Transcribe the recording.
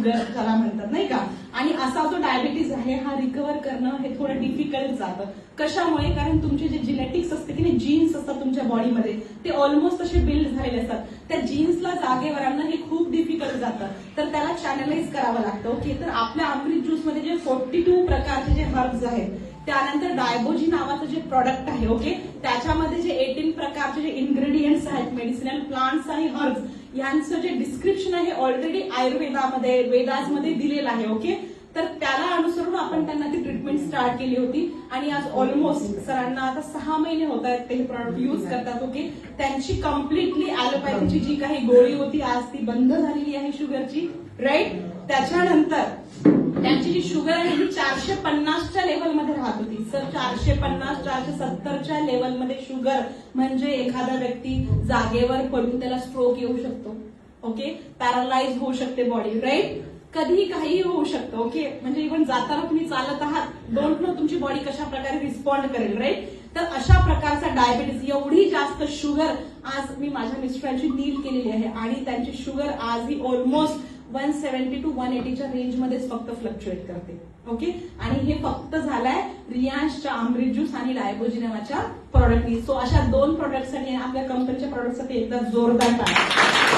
Sugar ज्याला म्हणतात नाही का. आणि असा जो डायबिटीज आहे हा रिकव्हर करणं हे थोडं डिफिकल्ट जातं. कशामुळे? कारण तुमचे जे जेनेटिक्स असते की नाही, जीन्स असतात तुमच्या बॉडीमध्ये, ते ऑलमोस्ट असे बिल्ड झालेले असतात. त्या जीन्सला जागेवर आणणं हे खूप डिफिकल्ट जातं, तर त्याला चॅनलाइज करावं लागतं. ओके, तर आपल्या अमृत ज्यूसमध्ये जे 42 प्रकारचे जे हर्ब्स आहेत, त्यानंतर डायबोजी नावाचं जे प्रॉडक्ट आहे, ओके, त्याच्यामध्ये जे 18 प्रकारचे जे इन्ग्रेडियंट्स आहेत, मेडिसिनल प्लांट्स आणि हर्ब्स यांचं जे डिस्क्रिप्शन आहे ऑलरेडी आयुर्वेदामध्ये, वेदाजमध्ये दिलेलं आहे. ओके, तर त्याला अनुसरून आपण त्यांना ती ट्रीटमेंट स्टार्ट केली होती आणि आज ऑलमोस्ट सरांना आता 6 महिने होत आहेत ते हे प्रॉडक्ट युज करतात. ओके, त्यांची कम्प्लिटली ॲलोपॅथीची जी काही गोळी होती आज ती बंद झालेली आहे शुगरची, राईट. त्याच्यानंतर त्यांची जी शुगर आहे ती 450च्या लेवलमध्ये राहत होती. सर 450, 470च्या लेवलमध्ये शुगर म्हणजे एखादा व्यक्ती जागेवर पडून त्याला स्ट्रोक येऊ शकतो. ओके, पॅरालाइज होऊ शकते बॉडी, राईट. कधीही काहीही होऊ शकतं. ओके, म्हणजे इव्हन जाताना तुम्ही चालत आहात, डोंट नो तुमची बॉडी कशा प्रकारे रिस्पॉन्ड करेल, राईट. तर अशा प्रकारचा डायबिटीस, एवढी जास्त शुगर आज मी माझ्या मिस्टरांची डील केलेली आहे आणि त्यांची शुगर आज ही ऑलमोस्ट 170 to 180च्या रेंजमध्येच फक्त फ्लक्च्युएट करते. ओके, आणि हे फक्त झालंय रियांशच्या अमृत ज्यूस आणि डायबोजी नावाच्या प्रॉडक्टनी. सो अशा 2 प्रॉडक्टसाठी आपल्या कंपनीच्या प्रॉडक्टसाठी एकदा जोरदार टाळ्या.